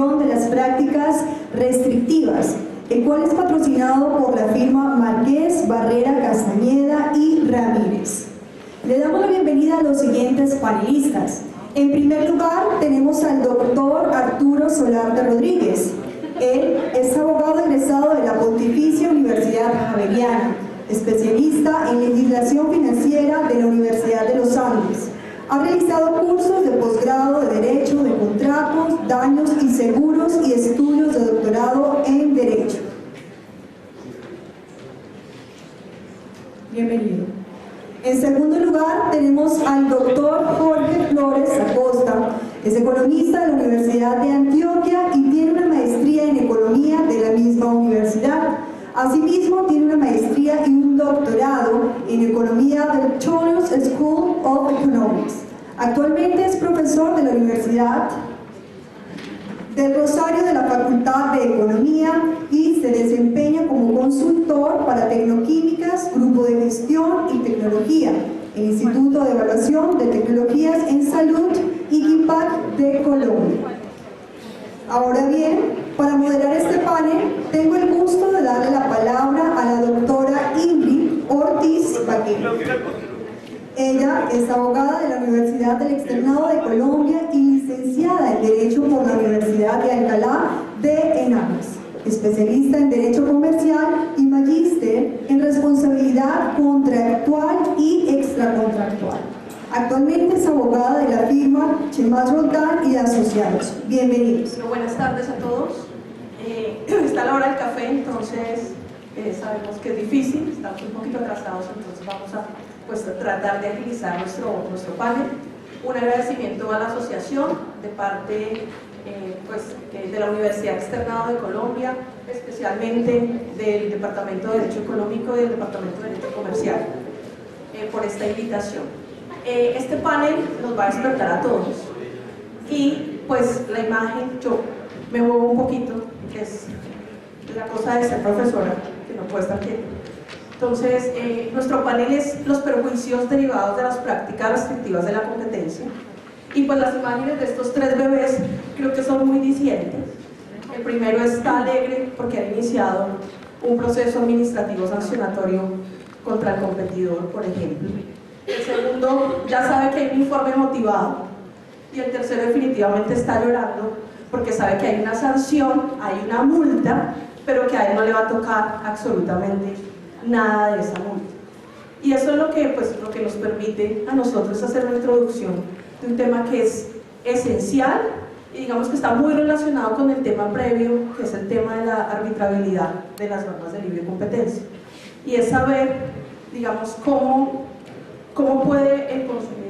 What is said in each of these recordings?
eliminación de las prácticas restrictivas, el cual es patrocinado por la firma Márquez, Barrera, Castañeda y Ramírez. Le damos la bienvenida a los siguientes panelistas. En primer lugar, tenemos al doctor Arturo Solarte Rodríguez. Él es abogado egresado de la Pontificia Universidad Javeriana, especialista en legislación financiera de la Universidad de los Andes. Ha realizado cursos de posgrado de Derecho, de Contratos, Daños y Seguros y estudios de doctorado en Derecho. Bienvenido. En segundo lugar, tenemos al doctor Jorge Flores Acosta. Es economista de la Universidad de Antioquia y tiene una maestría en economía de la misma universidad. Asimismo, tiene una maestría y un doctorado en economía del Toulouse School of Economics. Actualmente es profesor de la Universidad del Rosario de la Facultad de Economía y se desempeña como consultor para Tecnoquímicas, Grupo de Gestión y Tecnología, el Instituto de Evaluación de Tecnologías en Salud y GIPAC de Colombia. Ahora bien, para moderar este panel, tengo el gusto de darle la palabra a la doctora Ingrid Ortiz Vaquero. Ella es abogada de la Universidad del Externado de Colombia y licenciada en Derecho por la Universidad de Alcalá de Henares, especialista en Derecho Comercial y magíster en Responsabilidad Contractual y Extracontractual. Actualmente es abogada de la firma Chemaz Roldán y Asociados. Bienvenidos. Buenas tardes a todos. Está la hora del café, entonces sabemos que es difícil, estamos un poquito atrasados, entonces vamos a tratar de agilizar nuestro panel. Un agradecimiento a la asociación de parte de la Universidad Externado de Colombia, especialmente del Departamento de Derecho Económico y del Departamento de Derecho Comercial, por esta invitación. Este panel nos va a despertar a todos y pues la imagen, yo me muevo un poquito, que es la cosa de ser profesora, que no puede estar quieta. Entonces, nuestro panel es los perjuicios derivados de las prácticas restrictivas de la competencia. Y pues las imágenes de estos tres bebés creo que son muy dicientes. El primero está alegre porque ha iniciado un proceso administrativo sancionatorio contra el competidor, por ejemplo. El segundo ya sabe que hay un informe motivado. Y el tercero definitivamente está llorando porque sabe que hay una sanción, hay una multa, pero que a él no le va a tocar absolutamente nada de esa multa. Y eso es lo que nos permite a nosotros hacer una introducción de un tema que es esencial y digamos que está muy relacionado con el tema previo, que es el tema de la arbitrabilidad de las normas de libre competencia. Y es saber, digamos, cómo puede el consumidor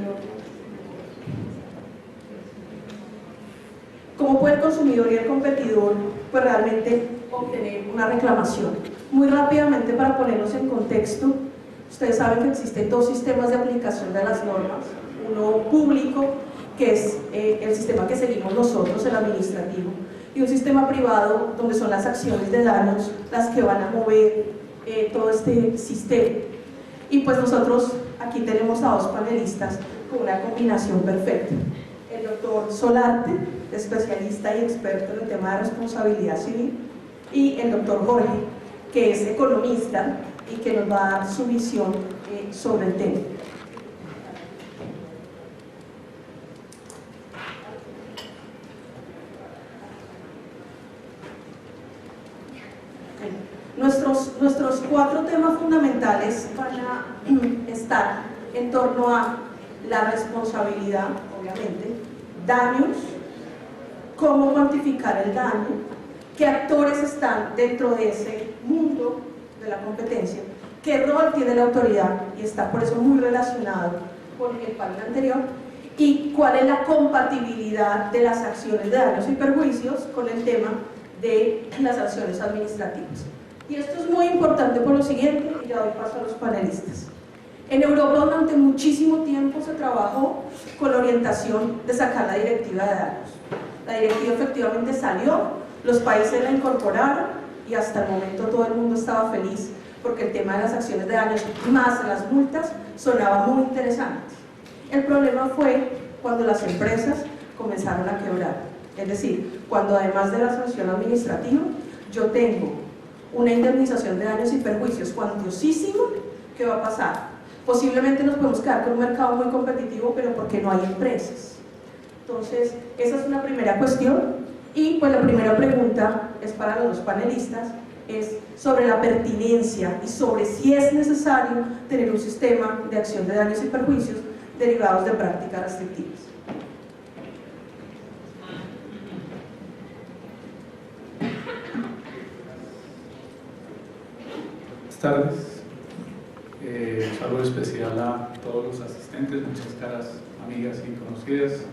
y el competidor pues realmente obtener una reclamación. Muy rápidamente, para ponernos en contexto, ustedes saben que existen dos sistemas de aplicación de las normas, uno público, que es el sistema que seguimos nosotros, el administrativo, y un sistema privado donde son las acciones de daños las que van a mover todo este sistema. Y pues nosotros aquí tenemos a dos panelistas con una combinación perfecta. El doctor Solarte, especialista y experto en el tema de responsabilidad civil, y el doctor Jorge, que es economista y que nos va a dar su visión sobre el tema. Nuestros cuatro temas fundamentales van a estar en torno a la responsabilidad, obviamente, daños, cómo cuantificar el daño, qué actores están dentro de ese mundo de la competencia, qué rol tiene la autoridad, y está por eso muy relacionado con el panel anterior, y cuál es la compatibilidad de las acciones de daños y perjuicios con el tema de las acciones administrativas. Y esto es muy importante por lo siguiente, y ya doy paso a los panelistas. En Europa durante muchísimo tiempo se trabajó con la orientación de sacar la directiva de daños. La directiva efectivamente salió, los países la incorporaron y hasta el momento todo el mundo estaba feliz porque el tema de las acciones de daños más las multas sonaba muy interesante. El problema fue cuando las empresas comenzaron a quebrar. Es decir, cuando además de la sanción administrativa, yo tengo una indemnización de daños y perjuicios cuantiosísima, ¿qué va a pasar? Posiblemente nos podemos quedar con un mercado muy competitivo, pero porque no hay empresas. Entonces, esa es una primera cuestión. Y pues la primera pregunta es para los dos panelistas, es sobre la pertinencia y sobre si es necesario tener un sistema de acción de daños y perjuicios derivados de prácticas restrictivas. Buenas tardes. Un saludo especial a todos los asistentes, muchas caras amigas y conocidas,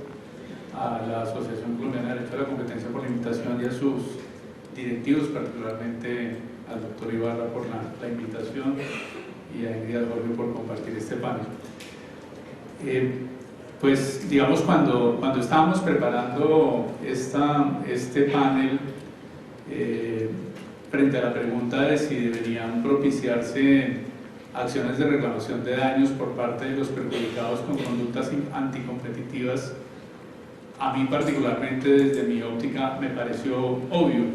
a la Asociación Colombiana de Derecho a la Competencia por la Invitación y a sus directivos, particularmente al doctor Ibarra por la invitación y a Ingrid Jorge por compartir este panel. Pues digamos, cuando estábamos preparando este panel, frente a la pregunta de si deberían propiciarse acciones de reclamación de daños por parte de los perjudicados con conductas anticompetitivas, a mí particularmente desde mi óptica me pareció obvio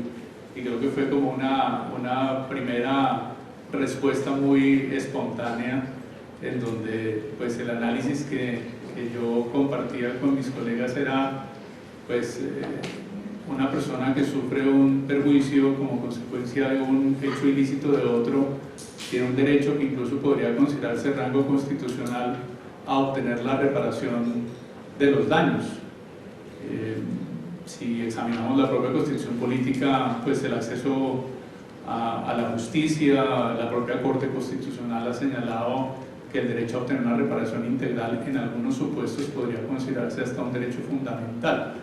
y creo que fue como una primera respuesta muy espontánea, en donde pues el análisis que yo compartía con mis colegas era pues una persona que sufre un perjuicio como consecuencia de un hecho ilícito de otro tiene un derecho que incluso podría considerarse rango constitucional a obtener la reparación de los daños. Si examinamos la propia Constitución Política, pues el acceso a la justicia, la propia Corte Constitucional ha señalado que el derecho a obtener una reparación integral en algunos supuestos podría considerarse hasta un derecho fundamental.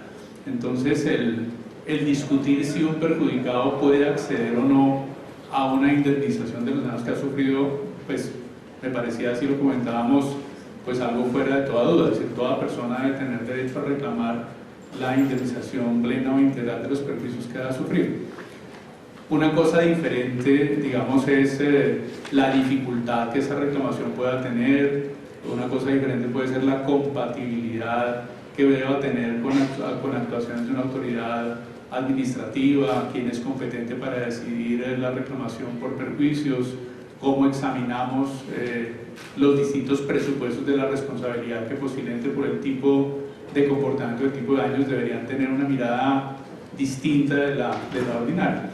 Entonces el discutir si un perjudicado puede acceder o no a una indemnización de los daños que ha sufrido, pues me parecía, así lo comentábamos, pues algo fuera de toda duda. Es decir, toda persona debe tener derecho a reclamar la indemnización plena o integral de los perjuicios que ha sufrido. Una cosa diferente, digamos, es la dificultad que esa reclamación pueda tener. Una cosa diferente puede ser la compatibilidad que deba tener con actuaciones de una autoridad administrativa, quién es competente para decidir la reclamación por perjuicios, cómo examinamos los distintos presupuestos de la responsabilidad que posiblemente por el tipo de comportamiento, el tipo de daños deberían tener una mirada distinta de la ordinaria.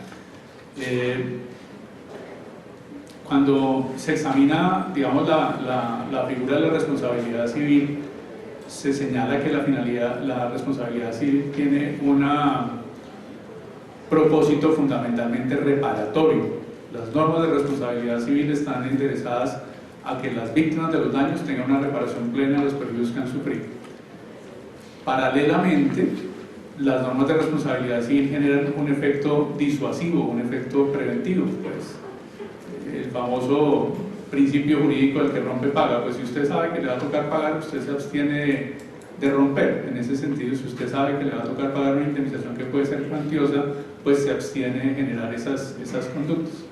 Cuando se examina, digamos, la figura de la responsabilidad civil, se señala que la responsabilidad civil tiene un propósito fundamentalmente reparatorio. Las normas de responsabilidad civil están interesadas a que las víctimas de los daños tengan una reparación plena de los perjuicios que han sufrido. Paralelamente, las normas de responsabilidad civil generan un efecto disuasivo, un efecto preventivo, pues el famoso principio jurídico del que rompe paga. Pues si usted sabe que le va a tocar pagar, usted se abstiene de romper. En ese sentido, si usted sabe que le va a tocar pagar una indemnización que puede ser cuantiosa, pues se abstiene de generar esas conductas.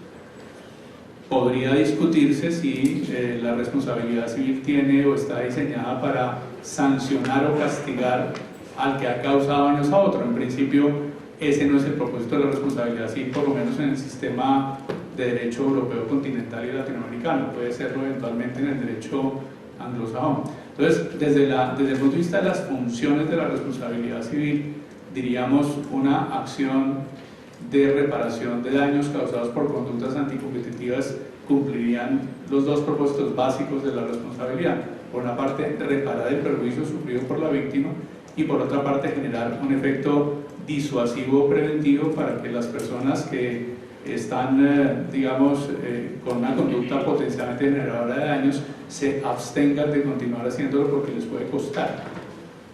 Podría discutirse si la responsabilidad civil tiene o está diseñada para sancionar o castigar al que ha causado daños a otro. En principio, ese no es el propósito de la responsabilidad civil, por lo menos en el sistema de derecho europeo continental y latinoamericano. Puede serlo eventualmente en el derecho anglosajón. Entonces, desde el punto de vista de las funciones de la responsabilidad civil, diríamos una acción de reparación de daños causados por conductas anticompetitivas cumplirían los dos propósitos básicos de la responsabilidad. Por una parte, reparar el perjuicio sufrido por la víctima, y por otra parte generar un efecto disuasivo preventivo para que las personas que están, digamos, con una conducta potencialmente generadora de daños se abstengan de continuar haciéndolo porque les puede costar.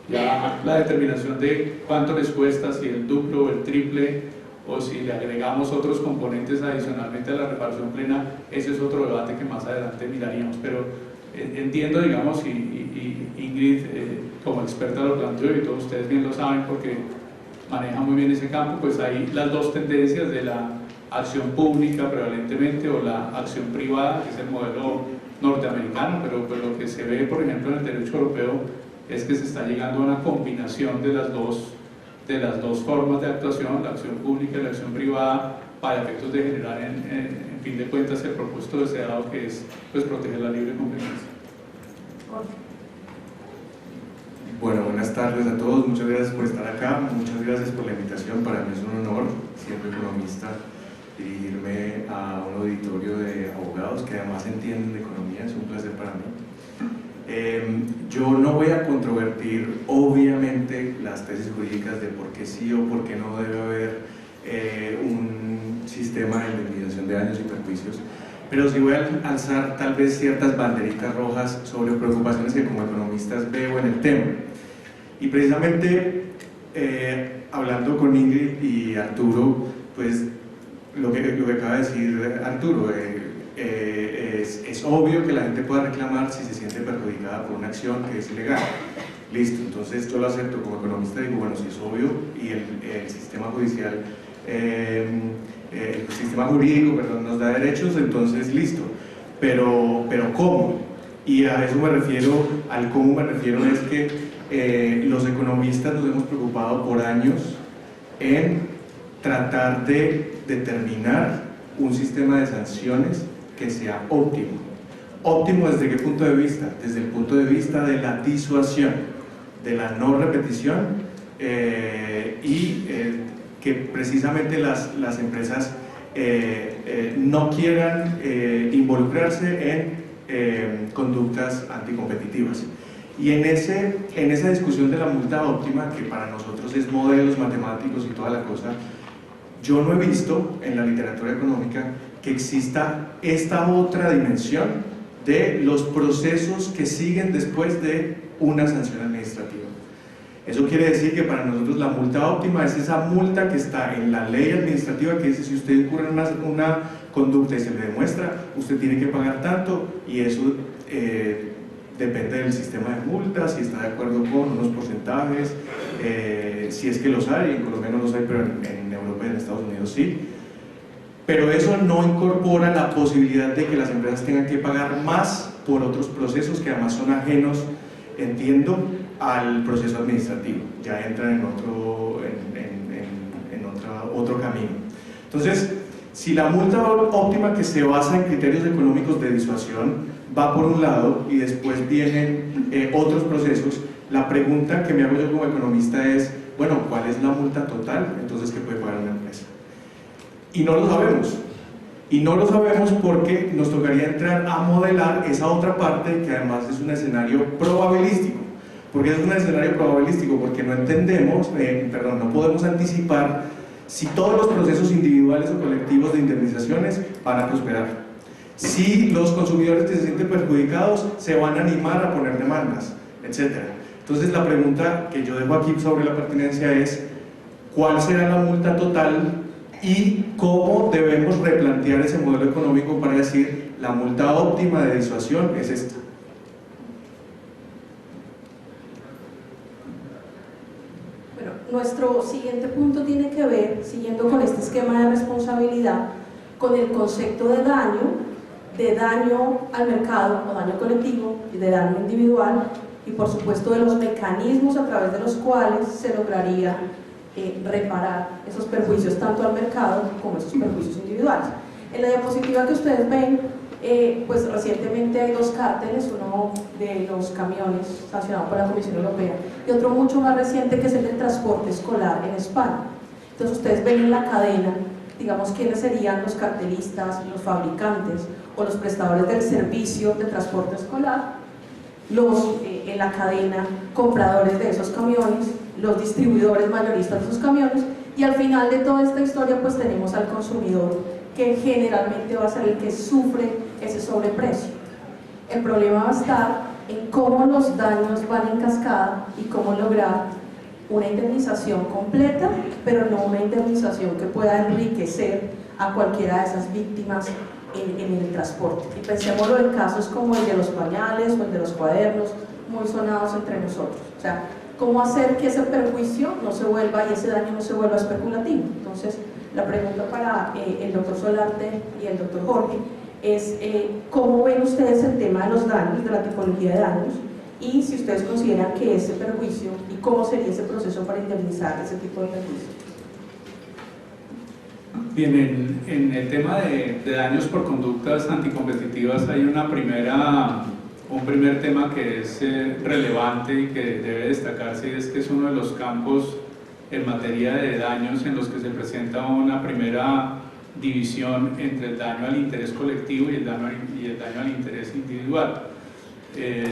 Ya la determinación de cuánto les cuesta, si el duplo o el triple, o si le agregamos otros componentes adicionalmente a la reparación plena, ese es otro debate que más adelante miraríamos. Pero entiendo, digamos, y Ingrid como experta lo planteó y todos ustedes bien lo saben porque maneja muy bien ese campo, pues hay las dos tendencias de la acción pública prevalentemente o la acción privada, que es el modelo norteamericano, pero pues lo que se ve, por ejemplo, en el derecho europeo es que se está llegando a una combinación de las dos de las dos formas de actuación, la acción pública y la acción privada, para efectos de generar en fin de cuentas el propósito deseado, que es pues proteger la libre competencia. Bueno, buenas tardes a todos, muchas gracias por estar acá, muchas gracias por la invitación. Para mí es un honor, siendo economista, dirigirme a un auditorio de abogados que además entienden de economía. Es un placer para mí. Yo no voy a controvertir obviamente las tesis jurídicas de por qué sí o por qué no debe haber un sistema de indemnización de daños y perjuicios, pero sí voy a alzar tal vez ciertas banderitas rojas sobre preocupaciones que como economistas veo en el tema. Y precisamente hablando con Ingrid y Arturo, pues lo que acaba de decir Arturo, es obvio que la gente pueda reclamar si se siente perjudicada por una acción que es ilegal. Listo, entonces yo lo acepto como economista, digo, bueno, si es obvio y el sistema judicial, el sistema jurídico, perdón, nos da derechos, entonces listo. Pero ¿cómo? Y a eso me refiero, al cómo me refiero es que los economistas nos hemos preocupado por años en tratar de determinar un sistema de sanciones que sea óptimo. ¿Óptimo desde qué punto de vista? Desde el punto de vista de la disuasión, de la no repetición y que precisamente las empresas no quieran involucrarse en conductas anticompetitivas. Y en esa discusión de la multa óptima, que para nosotros es modelos matemáticos y toda la cosa, yo no he visto en la literatura económica que exista esta otra dimensión de los procesos que siguen después de una sanción administrativa. Eso quiere decir que para nosotros la multa óptima es esa multa que está en la ley administrativa que dice: si usted incurre en una conducta y se le demuestra, usted tiene que pagar tanto, y eso depende del sistema de multas, si está de acuerdo con unos porcentajes, si es que los hay. En Colombia no los hay, pero en Europa y en Estados Unidos sí. Pero eso no incorpora la posibilidad de que las empresas tengan que pagar más por otros procesos que además son ajenos, entiendo, al proceso administrativo. Ya entran en otro camino. Entonces, si la multa óptima, que se basa en criterios económicos de disuasión, va por un lado y después vienen otros procesos, la pregunta que me hago yo como economista es, bueno, ¿cuál es la multa total? Entonces, ¿qué puede pagar una empresa? Y no lo sabemos. Y no lo sabemos porque nos tocaría entrar a modelar esa otra parte, que además es un escenario probabilístico. ¿Por qué es un escenario probabilístico? Porque no entendemos, no podemos anticipar si todos los procesos individuales o colectivos de indemnizaciones van a prosperar. Si los consumidores que se sienten perjudicados se van a animar a poner demandas, etc. Entonces la pregunta que yo dejo aquí sobre la pertinencia es: ¿cuál será la multa total? Y cómo debemos replantear ese modelo económico para decir la multa óptima de disuasión es esta. Bueno, nuestro siguiente punto tiene que ver, siguiendo con este esquema de responsabilidad, con el concepto de daño al mercado o daño colectivo y de daño individual, y por supuesto de los mecanismos a través de los cuales se lograría reparar esos perjuicios tanto al mercado como esos perjuicios individuales. En la diapositiva que ustedes ven, pues recientemente hay dos cárteles, uno de los camiones sancionado por la Comisión Europea y otro mucho más reciente, que es el del transporte escolar en España. Entonces ustedes ven en la cadena, digamos, quiénes serían los cartelistas, los fabricantes o los prestadores del servicio de transporte escolar, en la cadena compradores de esos camiones, los distribuidores mayoristas de esos camiones, y al final de toda esta historia pues tenemos al consumidor, que generalmente va a ser el que sufre ese sobreprecio. El problema va a estar en cómo los daños van en cascada y cómo lograr una indemnización completa, pero no una indemnización que pueda enriquecer a cualquiera de esas víctimas en el transporte. Y pensémoslo en casos como el de los pañales o el de los cuadernos, muy sonados entre nosotros. O sea, cómo hacer que ese perjuicio no se vuelva y ese daño no se vuelva especulativo. Entonces, la pregunta para el doctor Solarte y el doctor Jorge es: ¿cómo ven ustedes el tema de los daños, de la tipología de daños, y si ustedes consideran que ese perjuicio y cómo sería ese proceso para indemnizar ese tipo de perjuicio. Bien, en el tema de daños por conductas anticompetitivas hay un primer tema que es relevante y que debe destacarse, y es que es uno de los campos en materia de daños en los que se presenta una primera división entre el daño al interés colectivo y el daño al interés individual.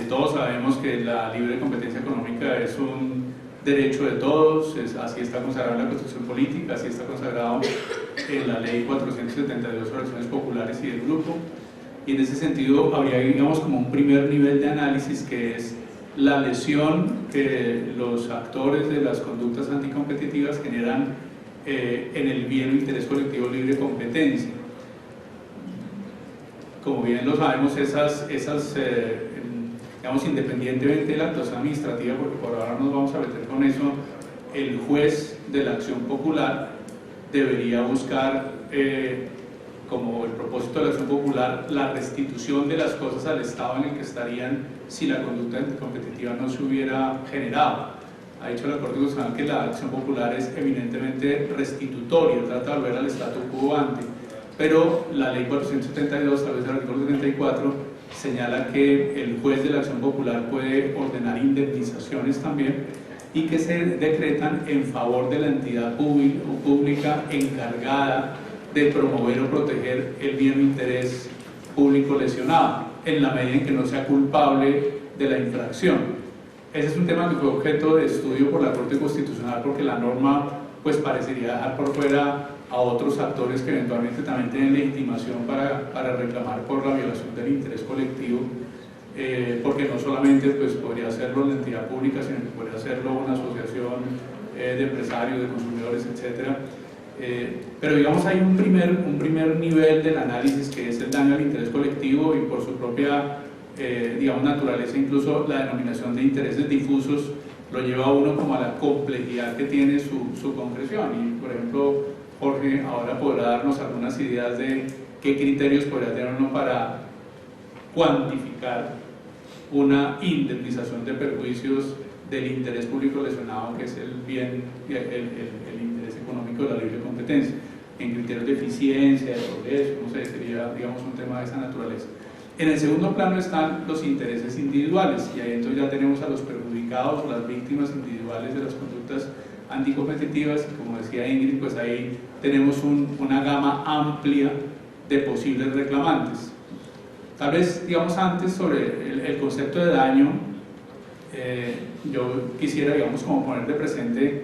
Todos sabemos que la libre competencia económica es un derecho de todos, así está consagrado en la Constitución Política, así está consagrado en la Ley 472 sobre acciones populares y del grupo, y en ese sentido habría, digamos, como un primer nivel de análisis, que es la lesión que los actores de las conductas anticompetitivas generan en el bien o interés colectivo libre competencia. Como bien lo sabemos, digamos, independientemente de la actuación administrativa, porque por ahora nos vamos a meter con eso, el juez de la acción popular debería buscar, como el propósito de la acción popular, la restitución de las cosas al estado en el que estarían si la conducta anticompetitiva no se hubiera generado. Ha dicho la Corte Constitucional que la acción popular es eminentemente restitutoria, trata de volver al statu quo ante, pero la Ley 472, a través del artículo 74, señala que el juez de la acción popular puede ordenar indemnizaciones también, y que se decretan en favor de la entidad pública encargada de promover o proteger el bien o interés público lesionado, en la medida en que no sea culpable de la infracción. Ese es un tema que fue objeto de estudio por la Corte Constitucional, porque la norma pues parecería dejar por fuera a otros actores que eventualmente también tienen legitimación para reclamar por la violación del interés colectivo, porque no solamente pues, podría hacerlo la entidad pública, sino que podría hacerlo una asociación de empresarios, de consumidores, etc. Pero digamos hay un primer nivel del análisis, que es el daño al interés colectivo, y por su propia digamos, naturaleza, incluso la denominación de intereses difusos lo lleva a uno como a la complejidad que tiene su concreción. Y por ejemplo, Jorge ahora podrá darnos algunas ideas de qué criterios podría tener uno para cuantificar una indemnización de perjuicios del interés público lesionado, que es el bien, el interés económico de la libre competencia, en criterios de eficiencia, de progreso, no sé, sería, digamos, un tema de esa naturaleza. En el segundo plano están los intereses individuales, y ahí entonces ya tenemos a los perjudicados, las víctimas individuales de las conductas anticompetitivas, y como decía Ingrid, pues ahí tenemos una gama amplia de posibles reclamantes. Tal vez, digamos, antes sobre el concepto de daño, yo quisiera, digamos, como poner de presente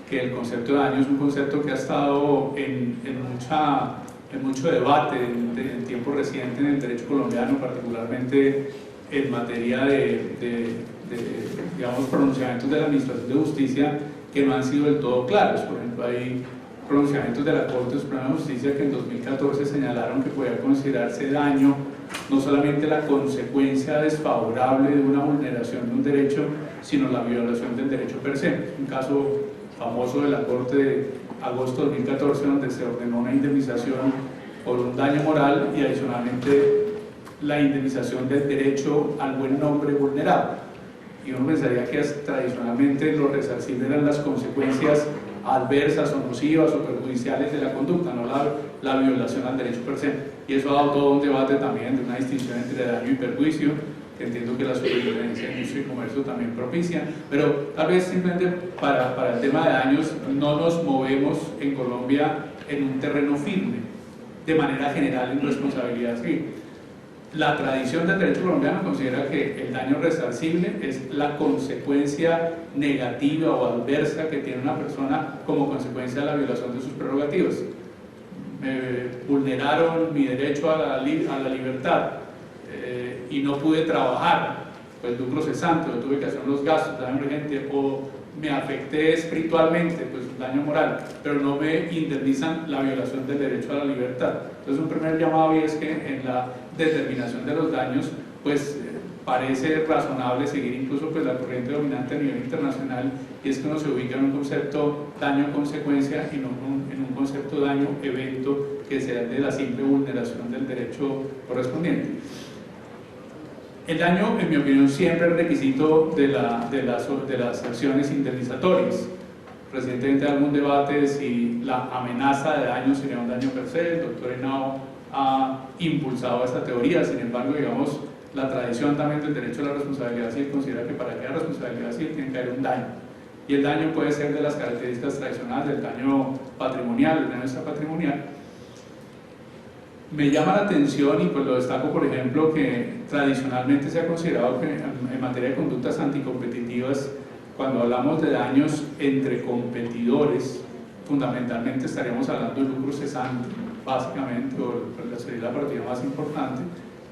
que el concepto de daño es un concepto que ha estado en mucho debate en tiempo reciente en el derecho colombiano, particularmente en materia de digamos, pronunciamientos de la Administración de Justicia que no han sido del todo claros. Por ejemplo, hay pronunciamientos de la Corte Suprema de Justicia que en 2014 señalaron que podía considerarse daño no solamente la consecuencia desfavorable de una vulneración de un derecho, sino la violación del derecho per se. Un caso famoso de la Corte de agosto de 2014, donde se ordenó una indemnización por un daño moral y adicionalmente la indemnización del derecho al buen nombre vulnerado. Y uno pensaría que tradicionalmente lo resarcible eran las consecuencias adversas o nocivas o perjudiciales de la conducta, no la violación al derecho per se. Y eso ha dado todo un debate también de una distinción entre daño y perjuicio, que entiendo que la superintendencia de Industria y Comercio también propicia, pero tal vez simplemente para el tema de daños no nos movemos en Colombia en un terreno firme, de manera general en responsabilidad civil. La tradición del derecho colombiano considera que el daño resarcible es la consecuencia negativa o adversa que tiene una persona como consecuencia de la violación de sus prerrogativas. Me vulneraron mi derecho a la libertad y no pude trabajar, pues lucro cesante, o tuve que hacer unos gastos, daño urgente, o me afecté espiritualmente, pues daño moral, pero no me indemnizan la violación del derecho a la libertad. Entonces un primer llamado es que en la determinación de los daños, pues parece razonable seguir incluso pues la corriente dominante a nivel internacional, y es que uno se ubica en un concepto daño-consecuencia y no en un concepto daño-evento que sea de la simple vulneración del derecho correspondiente. El daño, en mi opinión, siempre es requisito de las acciones indemnizatorias. Recientemente hay algún debate de si la amenaza de daño sería un daño per se. El doctor Henao ha impulsado esta teoría. Sin embargo, digamos, la tradición también del derecho a la responsabilidad civil considera que para que haya responsabilidad civil tiene que haber un daño. Y el daño puede ser de las características tradicionales del daño patrimonial, el daño extrapatrimonial. Me llama la atención, y pues lo destaco, por ejemplo, que tradicionalmente se ha considerado que en materia de conductas anticompetitivas, cuando hablamos de daños entre competidores, fundamentalmente estaríamos hablando de lucro cesante, básicamente, o sería la partida más importante,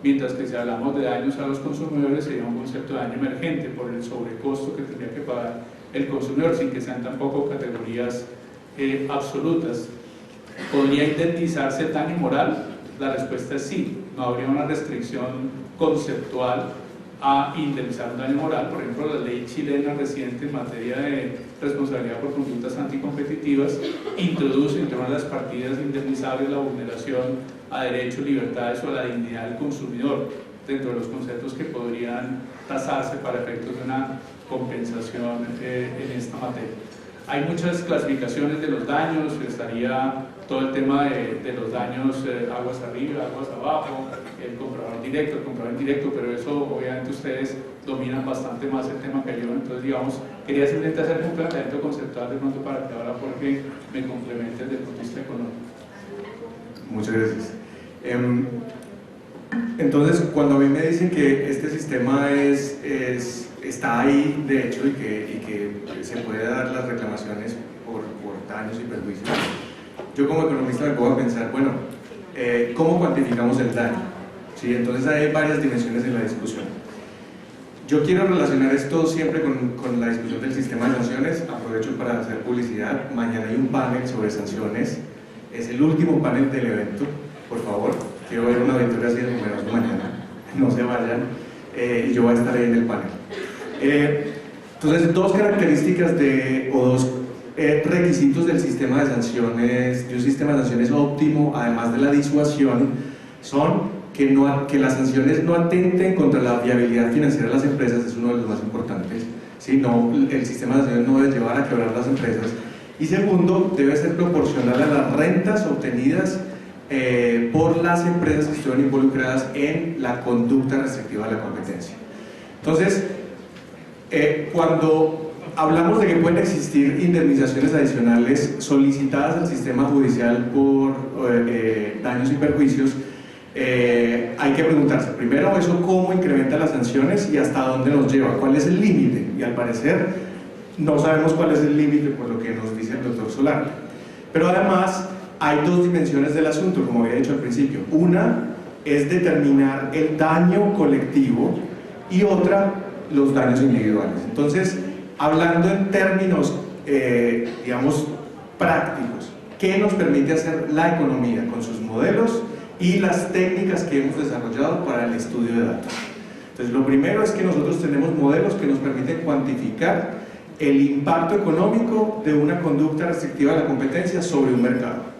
mientras que si hablamos de daños a los consumidores sería un concepto de daño emergente por el sobrecosto que tendría que pagar el consumidor, sin que sean tampoco categorías absolutas. ¿Podría indemnizarse el daño moral? La respuesta es sí. No habría una restricción conceptual a indemnizar un daño moral. Por ejemplo, la ley chilena reciente en materia de responsabilidad por conductas anticompetitivas introduce entre una de las partidas indemnizables la vulneración a derechos, libertades o a la dignidad del consumidor, dentro de los conceptos que podrían tasarse para efectos de una compensación en esta materia. Hay muchas clasificaciones de los daños, estaría todo el tema de los daños aguas arriba, aguas abajo, el comprador directo, el comprador indirecto, pero eso obviamente ustedes dominan bastante más el tema que yo, entonces digamos, quería simplemente hacer un planteamiento conceptual de pronto para que ahora porque me complementen desde el punto de vista económico. Muchas gracias. Entonces, cuando a mí me dicen que este sistema está ahí, de hecho, y que se puede dar las reclamaciones por daños y perjuicios, yo como economista me pongo a pensar, bueno, ¿cómo cuantificamos el daño? ¿Sí? Entonces hay varias dimensiones en la discusión. Yo quiero relacionar esto siempre con la discusión del sistema de sanciones. Aprovecho para hacer publicidad. Mañana hay un panel sobre sanciones. Es el último panel del evento. Por favor, quiero ver una auditoría así de numerosa mañana. No se vayan. Y yo voy a estar ahí en el panel. Entonces, dos características o dos requisitos del sistema de sanciones, de un sistema de sanciones óptimo, además de la disuasión, son que las sanciones no atenten contra la viabilidad financiera de las empresas, es uno de los más importantes, ¿sí? El sistema de sanciones no debe llevar a quebrar las empresas. Y segundo, debe ser proporcional a las rentas obtenidas por las empresas que estuvieron involucradas en la conducta restrictiva de la competencia. Entonces, cuando hablamos de que pueden existir indemnizaciones adicionales solicitadas al sistema judicial por daños y perjuicios, hay que preguntarse primero eso cómo incrementa las sanciones y hasta dónde nos lleva, cuál es el límite, y al parecer no sabemos cuál es el límite por lo que nos dice el doctor Solarte. Pero además hay dos dimensiones del asunto, como había dicho al principio. Una es determinar el daño colectivo y otra los daños individuales. Entonces, hablando en términos, digamos, prácticos, ¿qué nos permite hacer la economía con sus modelos y las técnicas que hemos desarrollado para el estudio de datos? Entonces, lo primero es que nosotros tenemos modelos que nos permiten cuantificar el impacto económico de una conducta restrictiva de la competencia sobre un mercado.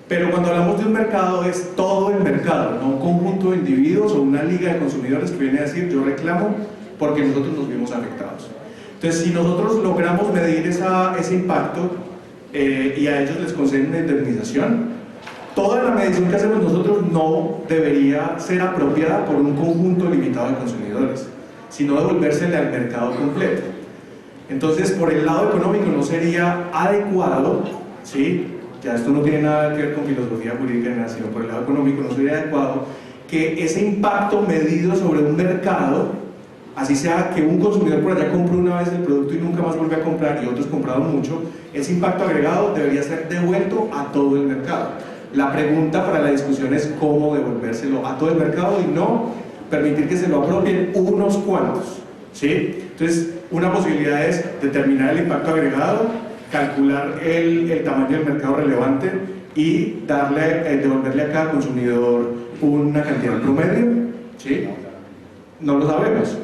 Pero cuando hablamos de un mercado es todo el mercado, no un conjunto de individuos o una liga de consumidores que viene a decir yo reclamo porque nosotros nos vimos afectados. Entonces, si nosotros logramos medir ese impacto y a ellos les conceden una indemnización, toda la medición que hacemos nosotros no debería ser apropiada por un conjunto limitado de consumidores, sino devolvérsele al mercado completo. Entonces, por el lado económico no sería adecuado, ¿sí? Ya esto no tiene nada que ver con filosofía jurídica ni nada, sino por el lado económico no sería adecuado que ese impacto medido sobre un mercado, así sea que un consumidor por allá compre una vez el producto y nunca más vuelve a comprar y otros compraron mucho, ese impacto agregado debería ser devuelto a todo el mercado. La pregunta para la discusión es cómo devolvérselo a todo el mercado y no permitir que se lo apropien unos cuantos, ¿sí? Entonces, una posibilidad es determinar el impacto agregado, calcular el tamaño del mercado relevante y devolverle a cada consumidor una cantidad promedio, ¿sí? No lo sabemos.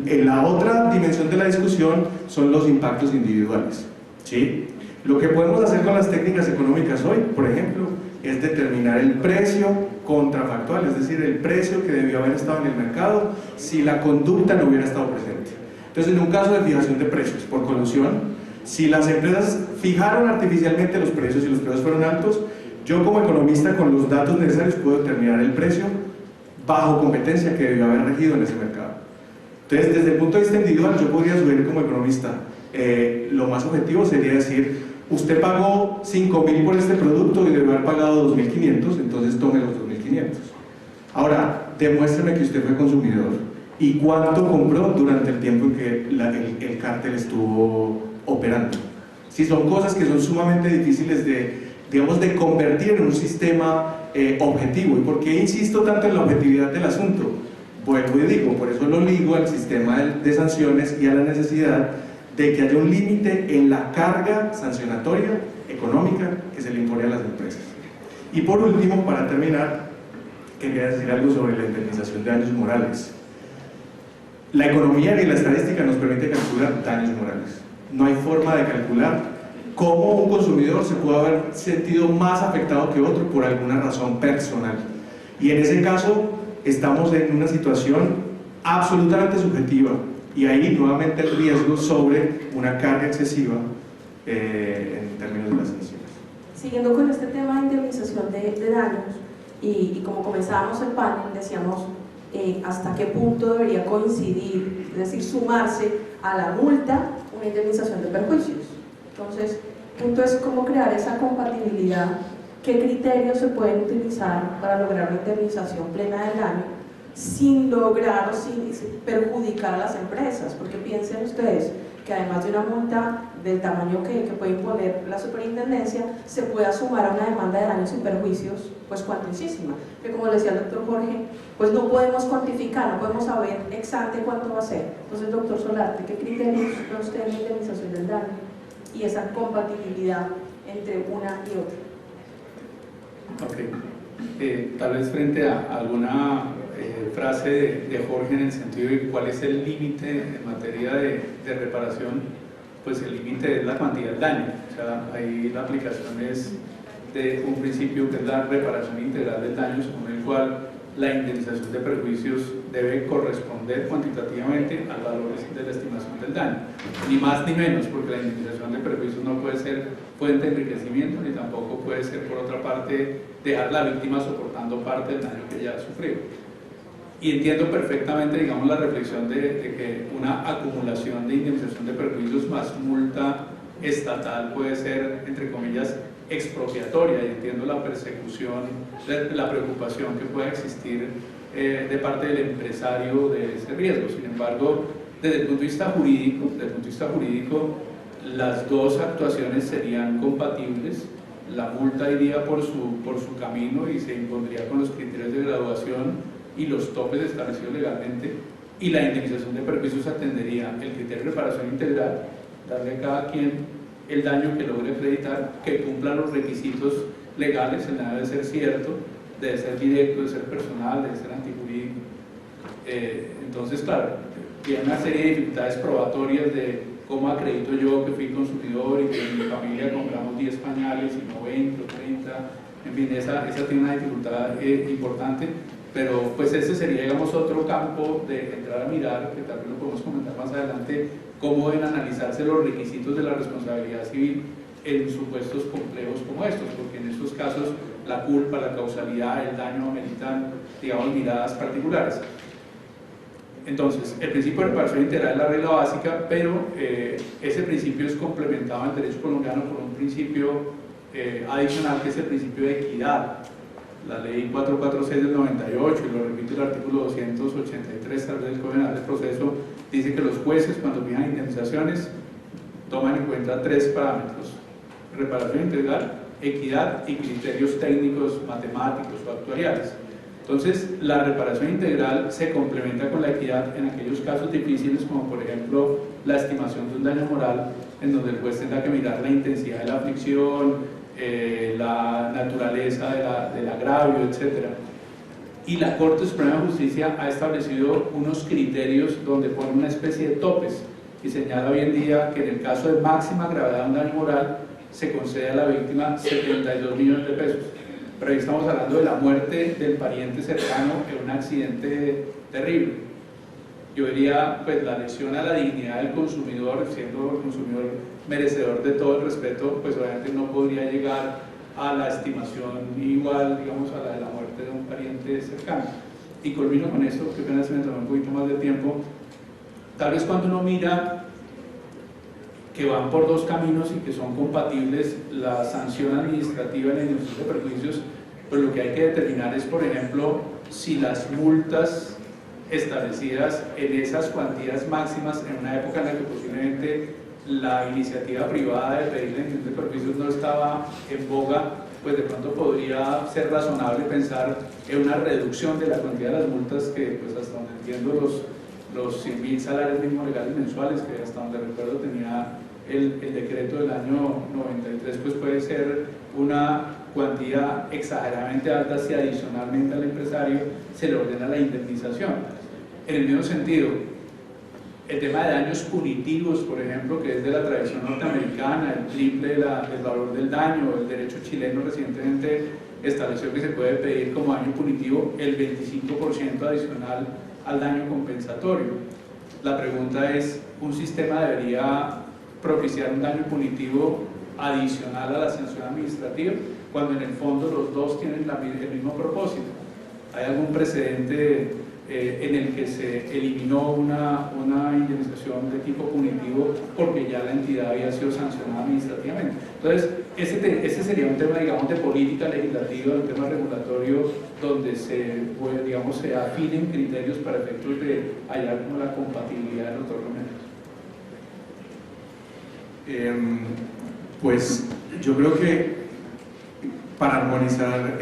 La otra dimensión de la discusión son los impactos individuales, ¿sí? Lo que podemos hacer con las técnicas económicas hoy, por ejemplo, es determinar el precio contrafactual, es decir, el precio que debió haber estado en el mercado si la conducta no hubiera estado presente. Entonces, en un caso de fijación de precios por colusión, si las empresas fijaron artificialmente los precios y los precios fueron altos, yo como economista con los datos necesarios puedo determinar el precio bajo competencia que debió haber regido en ese mercado. Entonces, desde el punto de vista individual, yo podría sugerir como economista, lo más objetivo sería decir, usted pagó 5.000 por este producto y debió haber pagado 2.500, entonces tome los 2.500. Ahora, demuéstreme que usted fue consumidor y cuánto compró durante el tiempo en que el cártel estuvo operando. Si son cosas que son sumamente difíciles de convertir en un sistema objetivo. ¿Y por qué insisto tanto en la objetividad del asunto? Vuelvo y digo, por eso lo ligo al sistema de sanciones y a la necesidad de que haya un límite en la carga sancionatoria económica que se le impone a las empresas. Y por último, para terminar, quería decir algo sobre la indemnización de daños morales. La economía y la estadística nos permite calcular daños morales. No hay forma de calcular cómo un consumidor se puede haber sentido más afectado que otro por alguna razón personal. Y en ese caso estamos en una situación absolutamente subjetiva y ahí nuevamente el riesgo sobre una carga excesiva en términos de las sanciones. Siguiendo con este tema de indemnización de daños y como comenzábamos el panel, decíamos hasta qué punto debería coincidir, es decir, sumarse a la multa una indemnización de perjuicios. Entonces, el punto es cómo crear esa compatibilidad, qué criterios se pueden utilizar para lograr una indemnización plena del daño sin lograr o sin perjudicar a las empresas, porque piensen ustedes que además de una multa del tamaño que puede imponer la superintendencia, se pueda sumar a una demanda de daños y perjuicios pues cuantiosísima, que como decía el doctor Jorge, pues no podemos cuantificar, no podemos saber ex ante cuánto va a ser. Entonces, doctor Solarte, ¿qué criterios da usted en la indemnización del daño y esa compatibilidad entre una y otra? Ok, tal vez frente a alguna frase de Jorge en el sentido de cuál es el límite en materia de reparación, pues el límite es la cantidad del daño. O sea, ahí la aplicación es de un principio que es la reparación integral del daño, según el cual la indemnización de perjuicios debe corresponder cuantitativamente al valor de la estimación del daño, ni más ni menos, porque la indemnización de perjuicios no puede ser fuente de enriquecimiento, ni tampoco puede ser, por otra parte, dejar a la víctima soportando parte del daño que ya ha sufrido. Y entiendo perfectamente, digamos, la reflexión de que una acumulación de indemnización de perjuicios más multa estatal puede ser, entre comillas, expropiatoria, y entiendo la persecución, la preocupación que pueda existir de parte del empresario de ese riesgo. Sin embargo, desde el punto de vista jurídico, las dos actuaciones serían compatibles. La multa iría por su camino y se impondría con los criterios de graduación y los topes establecidos legalmente, y la indemnización de perjuicios atendería el criterio de reparación integral, darle a cada quien el daño que logre acreditar, que cumpla los requisitos legales. El daño debe ser cierto, debe ser directo, debe ser personal, debe ser antijurídico. Entonces, claro, tiene una serie de dificultades probatorias de cómo acredito yo que fui consumidor y que en mi familia compramos 10 pañales y no 20 o 30. En fin, esa tiene una dificultad importante, pero pues ese sería, digamos, otro campo de entrar a mirar, que tal vez lo podemos comentar más adelante, cómo deben analizarse los requisitos de la responsabilidad civil en supuestos complejos como estos, porque en estos casos la culpa, la causalidad, el daño ameritan, digamos, miradas particulares. Entonces, el principio de reparación integral es la regla básica, pero ese principio es complementado en el derecho colombiano por un principio adicional, que es el principio de equidad. La ley 446 del 98, y lo repite el artículo 283 del Código Penal del Proceso, dice que los jueces, cuando fijan indemnizaciones, toman en cuenta 3 parámetros: reparación integral, equidad y criterios técnicos, matemáticos o actuariales. Entonces, la reparación integral se complementa con la equidad en aquellos casos difíciles, como por ejemplo la estimación de un daño moral, en donde el juez tendrá que mirar la intensidad de la aflicción, la naturaleza del agravio, etc. Y la Corte Suprema de Justicia ha establecido unos criterios donde pone una especie de topes y señala hoy en día que en el caso de máxima gravedad de un daño moral se concede a la víctima 72 millones de pesos. pero ahí estamos hablando de la muerte del pariente cercano en un accidente terrible. Yo diría, pues la lesión a la dignidad del consumidor, siendo el consumidor merecedor de todo el respeto, pues obviamente no podría llegar a la estimación igual, digamos, a la de la muerte de un pariente cercano. Y culmino con esto, que apenas me tomé un poquito más de tiempo. Tal vez cuando uno mira que van por dos caminos y que son compatibles, la sanción administrativa y la indemnización de perjuicios, pues lo que hay que determinar es, por ejemplo, si las multas establecidas en esas cuantías máximas en una época en la que posiblemente la iniciativa privada de pedir la indemnización de perjuicios no estaba en boga, pues de pronto podría ser razonable pensar en una reducción de la cantidad de las multas que, pues hasta donde entiendo, los 100.000 salarios mínimos legales mensuales, que hasta donde recuerdo tenía el decreto del año 93, pues puede ser una cuantía exageradamente alta si adicionalmente al empresario se le ordena la indemnización. En el mismo sentido, el tema de daños punitivos, por ejemplo, que es de la tradición norteamericana, el triple del valor del daño, el derecho chileno recientemente estableció que se puede pedir como daño punitivo el 25% adicional al daño compensatorio. La pregunta es, ¿un sistema debería propiciar un daño punitivo adicional a la sanción administrativa cuando en el fondo los dos tienen el mismo propósito? ¿Hay algún precedente en el que se eliminó una indemnización de tipo punitivo porque ya la entidad había sido sancionada administrativamente? Entonces, ese sería un tema, digamos, de política legislativa, un tema regulatorio donde se afinen criterios para efectos de hallar como la compatibilidad de los dos remedios. Pues yo creo que para armonizar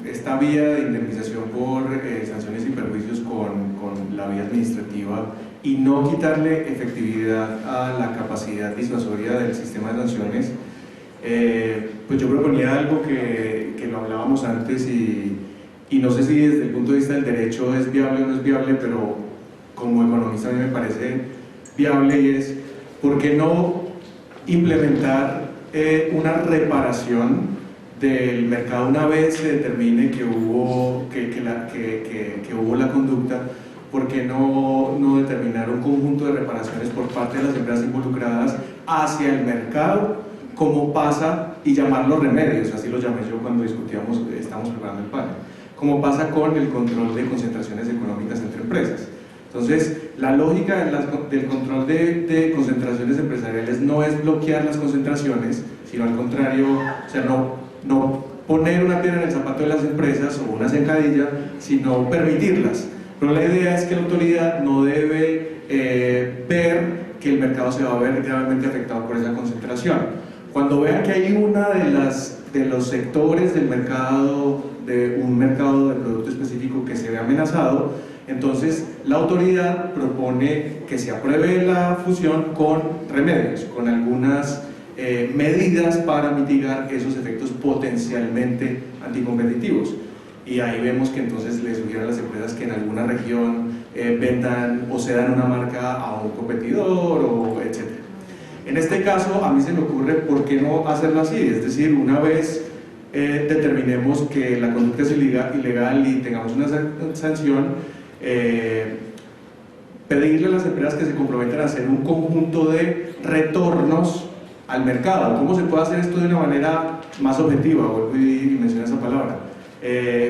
esta vía de indemnización por sanciones y perjuicios con la vía administrativa y no quitarle efectividad a la capacidad disuasoria del sistema de sanciones, pues yo proponía algo que lo hablábamos antes y no sé si desde el punto de vista del derecho es viable o no es viable, pero como economista a mí me parece viable, y es ¿por qué no implementar una reparación del mercado una vez se determine que hubo la conducta? ¿Por qué no determinar un conjunto de reparaciones por parte de las empresas involucradas hacia el mercado, como pasa, y llamarlos remedios, así lo llamé yo cuando estamos preparando el panel, como pasa con el control de concentraciones económicas entre empresas? Entonces, la lógica del control de concentraciones empresariales no es bloquear las concentraciones, sino al contrario, o sea, no poner una piedra en el zapato de las empresas o una zancadilla, sino permitirlas. Pero la idea es que la autoridad no debe ver que el mercado se va a ver gravemente afectado por esa concentración. Cuando vean que hay una de los sectores del mercado, de un mercado de producto específico que se ve amenazado, entonces la autoridad propone que se apruebe la fusión con remedios, con algunas medidas para mitigar esos efectos potencialmente anticompetitivos. Y ahí vemos que entonces le sugieren a las empresas que en alguna región vendan o cedan una marca a un competidor, o etc. En este caso, a mí se me ocurre por qué no hacerlo así, es decir, una vez determinemos que la conducta es ilegal y tengamos una sanción, pedirle a las empresas que se comprometan a hacer un conjunto de retornos al mercado. ¿Cómo se puede hacer esto de una manera más objetiva? Vuelvo y menciono esa palabra.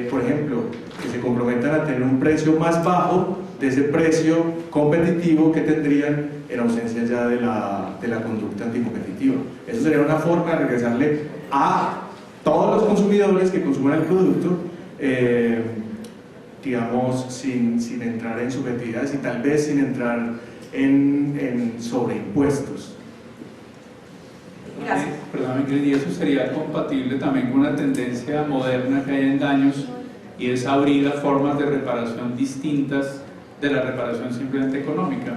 Por ejemplo, que se comprometan a tener un precio más bajo de ese precio competitivo que tendrían en ausencia ya de la conducta anticompetitiva. Eso sería una forma de regresarle a todos los consumidores que consuman el producto, digamos, sin entrar en subjetividades y tal vez sin entrar en sobreimpuestos. Gracias. Perdón, y eso sería compatible también con una tendencia moderna que hay en daños, y es abrir a formas de reparación distintas de la reparación simplemente económica.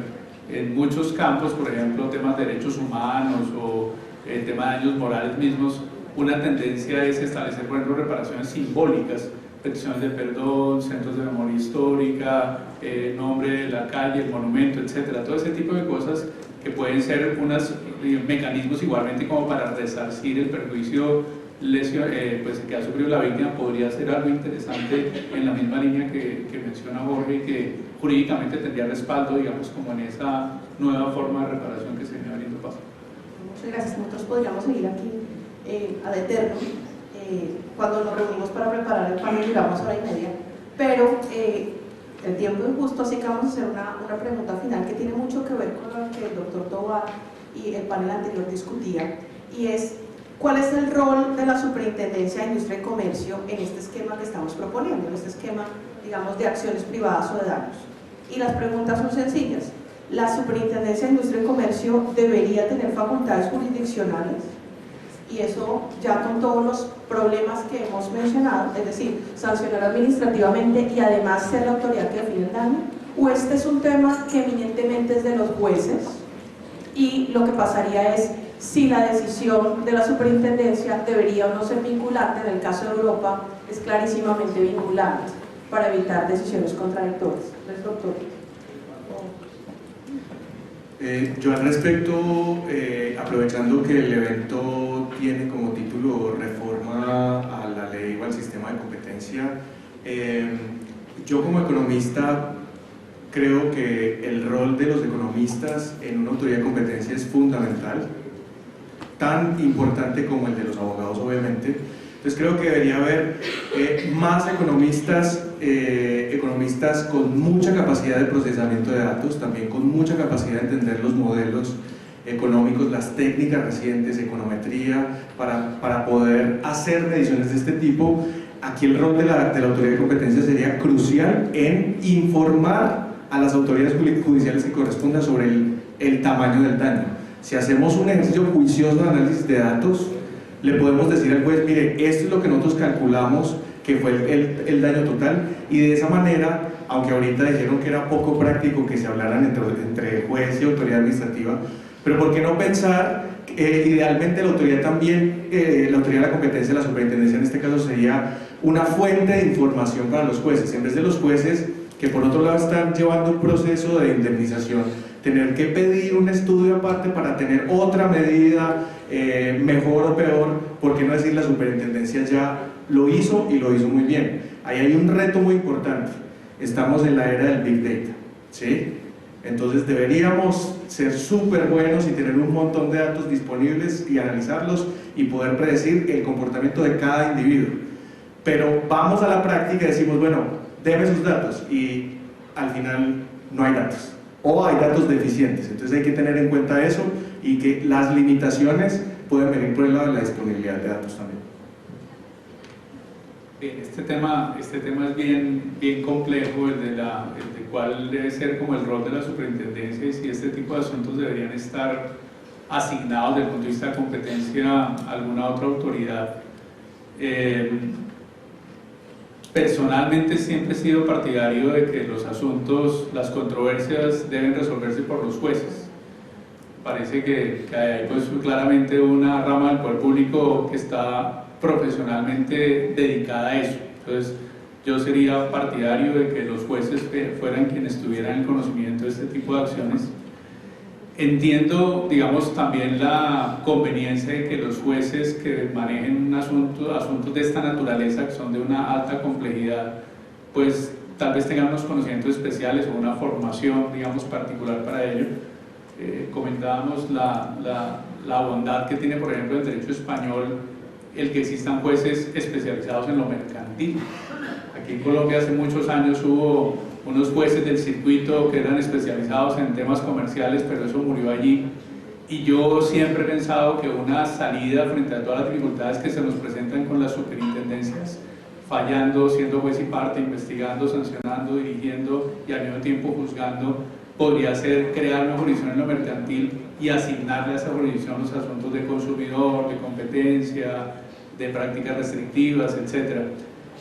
En muchos campos, por ejemplo, temas de derechos humanos o el tema de daños morales mismos, una tendencia es establecer, por ejemplo, reparaciones simbólicas, peticiones de perdón, centros de memoria histórica, nombre de la calle, el monumento, etcétera. Todo ese tipo de cosas que pueden ser unos mecanismos igualmente como para resarcir el perjuicio pues, que ha sufrido la víctima podría ser algo interesante en la misma línea que menciona Jorge y que jurídicamente tendría respaldo, digamos, como en esa nueva forma de reparación que se viene abriendo paso. Muchas gracias. Nosotros podríamos seguir aquí ad eterno. Cuando nos reunimos para preparar el panel duramos hora y media, pero el tiempo es justo, así que vamos a hacer una pregunta final que tiene mucho que ver con lo que el doctor Tovar y el panel anterior discutía, y es ¿cuál es el rol de la Superintendencia de Industria y Comercio en este esquema que estamos proponiendo, en este esquema, digamos, de acciones privadas o de daños? Y las preguntas son sencillas. ¿La Superintendencia de Industria y Comercio debería tener facultades jurisdiccionales? Y eso ya con todos los problemas que hemos mencionado, es decir, sancionar administrativamente y además ser la autoridad que define el daño. ¿O este es un tema que eminentemente es de los jueces? Y lo que pasaría es si la decisión de la superintendencia debería o no ser vinculante. En el caso de Europa es clarísimamente vinculante para evitar decisiones contradictorias. Entonces, doctor. Yo al respecto, aprovechando que el evento tiene como título Reforma a la Ley o al Sistema de Competencia, yo como economista creo que el rol de los economistas en una autoridad de competencia es fundamental, tan importante como el de los abogados, obviamente. Entonces creo que debería haber más economistas con mucha capacidad de procesamiento de datos, también con mucha capacidad de entender los modelos económicos, las técnicas recientes, econometría, para poder hacer mediciones de este tipo. Aquí el rol de la autoridad de competencia sería crucial en informar a las autoridades judiciales que correspondan sobre el tamaño del daño. Si hacemos un ejercicio juicioso de análisis de datos, le podemos decir al juez, mire, esto es lo que nosotros calculamos que fue el daño total, y de esa manera, aunque ahorita dijeron que era poco práctico que se hablaran entre juez y autoridad administrativa, pero ¿por qué no pensar, idealmente la autoridad también, la autoridad de la competencia, la superintendencia en este caso sería una fuente de información para los jueces, en vez de los jueces que por otro lado están llevando un proceso de indemnización, tener que pedir un estudio aparte para tener otra medida mejor o peor, ¿por qué no decir la superintendencia ya lo hizo y lo hizo muy bien? Ahí hay un reto muy importante, estamos en la era del Big Data, ¿sí? Entonces deberíamos ser súper buenos y tener un montón de datos disponibles y analizarlos y poder predecir el comportamiento de cada individuo. Pero vamos a la práctica y decimos, bueno, deme sus datos, y al final no hay datos, o hay datos deficientes. Entonces hay que tener en cuenta eso, y que las limitaciones pueden venir por el lado de la disponibilidad de datos también. Bien, este tema es bien complejo, el de cuál debe ser como el rol de la superintendencia y si este tipo de asuntos deberían estar asignados desde el punto de vista de competencia a alguna otra autoridad. Personalmente siempre he sido partidario de que los asuntos, las controversias deben resolverse por los jueces. Parece que hay pues claramente una rama del poder público que está profesionalmente dedicada a eso. Entonces yo sería partidario de que los jueces fueran quienes tuvieran el conocimiento de este tipo de acciones. Entiendo, digamos, también la conveniencia de que los jueces que manejen asuntos de esta naturaleza, que son de una alta complejidad, pues tal vez tengan unos conocimientos especiales o una formación, digamos, particular para ello. Comentábamos la bondad que tiene, por ejemplo, el derecho español, el que existan jueces especializados en lo mercantil. Aquí en Colombia hace muchos años hubo unos jueces del circuito que eran especializados en temas comerciales, pero eso murió allí. Y yo siempre he pensado que una salida frente a todas las dificultades que se nos presentan con las superintendencias, fallando, siendo juez y parte, investigando, sancionando, dirigiendo y al mismo tiempo juzgando, podría ser crear una jurisdicción en lo mercantil y asignarle a esa jurisdicción los asuntos de consumidor, de competencia, de prácticas restrictivas, etc.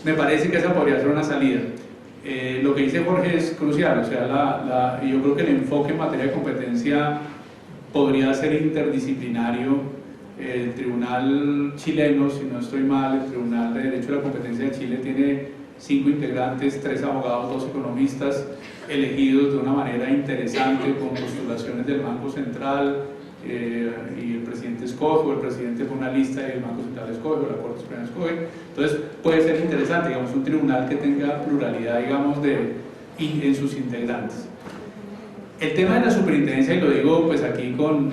Me parece que esa podría ser una salida. Lo que dice Jorge es crucial, o sea, yo creo que el enfoque en materia de competencia podría ser interdisciplinario. El tribunal chileno, si no estoy mal, el Tribunal de Derecho de la Competencia de Chile tiene 5 integrantes, 3 abogados, 2 economistas, elegidos de una manera interesante, con postulaciones del Banco Central, y el presidente escoge, o el presidente pone una lista y el Banco Central escoge, o la Corte Suprema escoge. Entonces puede ser interesante, digamos, un tribunal que tenga pluralidad, digamos, en sus integrantes. El tema de la superintendencia, y lo digo pues aquí con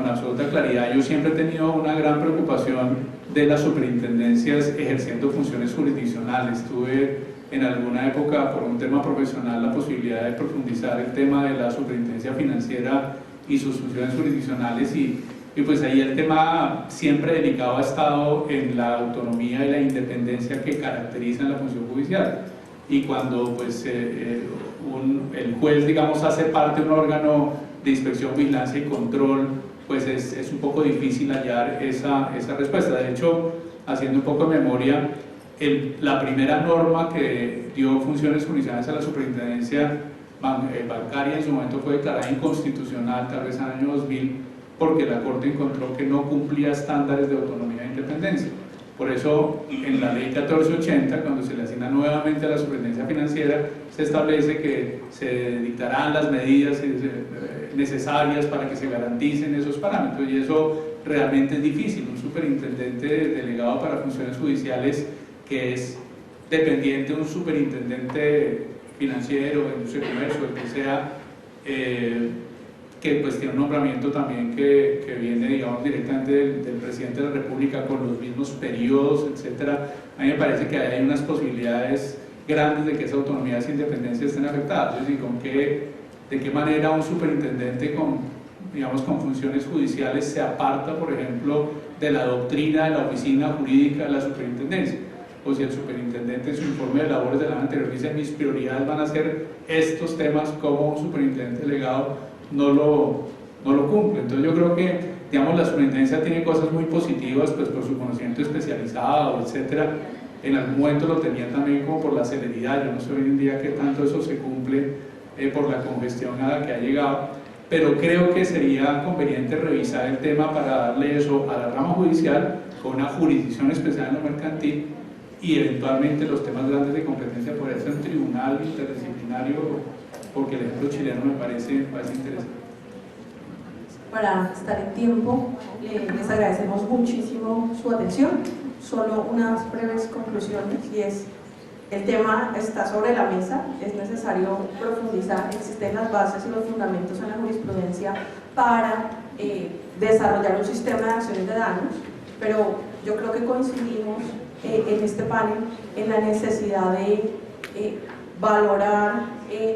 absoluta claridad, yo siempre he tenido una gran preocupación de las superintendencias ejerciendo funciones jurisdiccionales. Tuve en alguna época, por un tema profesional, la posibilidad de profundizar el tema de la superintendencia financiera y sus funciones jurisdiccionales, y pues ahí el tema siempre delicado ha estado en la autonomía y la independencia que caracterizan la función judicial. Y cuando pues, el juez, digamos, hace parte de un órgano de inspección, vigilancia y control, pues es un poco difícil hallar esa respuesta. De hecho, haciendo un poco de memoria, la primera norma que dio funciones jurisdiccionales a la superintendencia bancaria en su momento fue declarada inconstitucional, tal vez en el año 2000, porque la Corte encontró que no cumplía estándares de autonomía e independencia. Por eso, en la ley 1480, cuando se le asigna nuevamente a la superintendencia financiera, se establece que se dictarán las medidas necesarias para que se garanticen esos parámetros, y eso realmente es difícil. Un superintendente delegado para funciones judiciales que es dependiente de un superintendente financiero, de industria y comercio, el que sea, que pues tiene un nombramiento también que viene, digamos, directamente del presidente de la República, con los mismos periodos, etcétera. A mí me parece que hay unas posibilidades grandes de que esa autonomía y esa independencia estén afectadas. Es decir, de qué manera un superintendente con funciones judiciales se aparta, por ejemplo, de la doctrina de la oficina jurídica de la superintendencia. O si el superintendente en su informe de labores del año anterior dice: mis prioridades van a ser estos temas, como un superintendente delegado no lo cumple. Entonces yo creo que, digamos, la superintendencia tiene cosas muy positivas, pues por su conocimiento especializado, etcétera. En algún momento lo tenía también como por la celeridad. Yo no sé hoy en día qué tanto eso se cumple por la congestión a la que ha llegado, pero creo que sería conveniente revisar el tema para darle eso a la rama judicial con una jurisdicción especial en lo mercantil, y eventualmente los temas grandes de competencia podría ser un tribunal interdisciplinario, porque el ejemplo chileno me parece interesante. Para estar en tiempo, les agradecemos muchísimo su atención. Solo unas breves conclusiones, y es: el tema está sobre la mesa, es necesario profundizar, existen las bases y los fundamentos en la jurisprudencia para desarrollar un sistema de acciones de daños, pero yo creo que coincidimos en este panel en la necesidad de valorar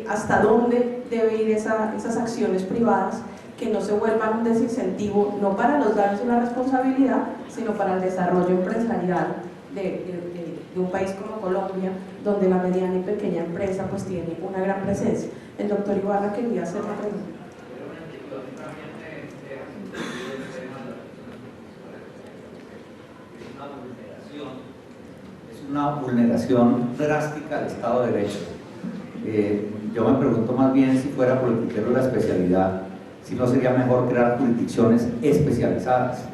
hasta dónde debe ir esas acciones privadas, que no se vuelvan un desincentivo, no para los daños y la responsabilidad, sino para el desarrollo empresarial de un país como Colombia, donde la mediana y pequeña empresa pues tiene una gran presencia. El doctor Ibarra quería hacer una pregunta. Una vulneración drástica del Estado de Derecho. Yo me pregunto más bien, si fuera por el criterio de la especialidad, si no sería mejor crear jurisdicciones especializadas,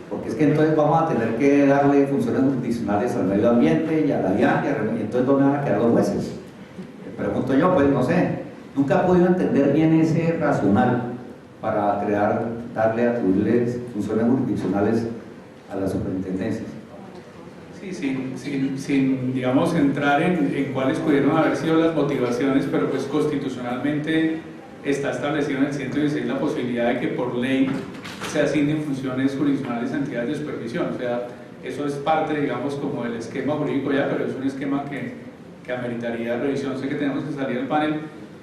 porque es que entonces vamos a tener que darle funciones jurisdiccionales al medio ambiente y a la DIAN, y entonces ¿dónde van a quedar los jueces? Me pregunto yo, pues no sé, nunca he podido entender bien ese racional para atribuirles funciones jurisdiccionales a las superintendencias. Sí, sin digamos, entrar en cuáles pudieron haber sido las motivaciones, pero pues constitucionalmente está establecido en el 116 la posibilidad de que por ley se asignen funciones jurisdiccionales a entidades de supervisión. O sea, eso es parte, digamos, como del esquema jurídico ya, pero es un esquema que ameritaría revisión. Sé que tenemos que salir del panel.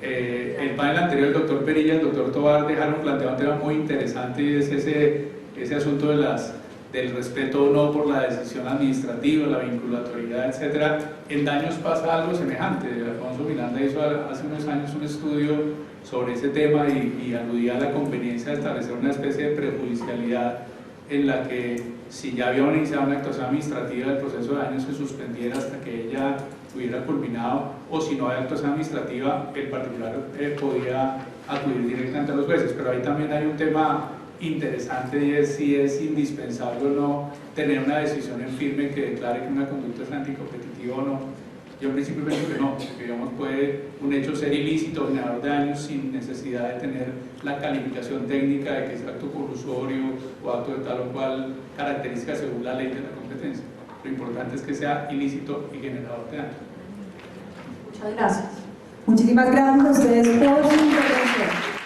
El panel anterior, el doctor Perilla y el doctor Tovar dejaron planteado un tema muy interesante, y es ese asunto del respeto o no por la decisión administrativa, la vinculatoriedad, etc. En daños pasa algo semejante. Alfonso Miranda hizo hace unos años un estudio sobre ese tema y aludía a la conveniencia de establecer una especie de prejudicialidad en la que, si ya había iniciado una actuación administrativa, el proceso de daños se suspendiera hasta que ella hubiera culminado, o si no hay actuación administrativa, el particular podía acudir directamente a los jueces. Pero ahí también hay un tema interesante, y es si es indispensable o no tener una decisión en firme que declare que una conducta es anticompetitiva o no. Yo en principio pienso que no, que digamos, puede un hecho ser ilícito, generador de daños, sin necesidad de tener la calificación técnica de que es acto colusorio o acto de tal o cual característica según la ley de la competencia. Lo importante es que sea ilícito y generador de daños. Muchas gracias. Muchísimas gracias a ustedes por su intervención.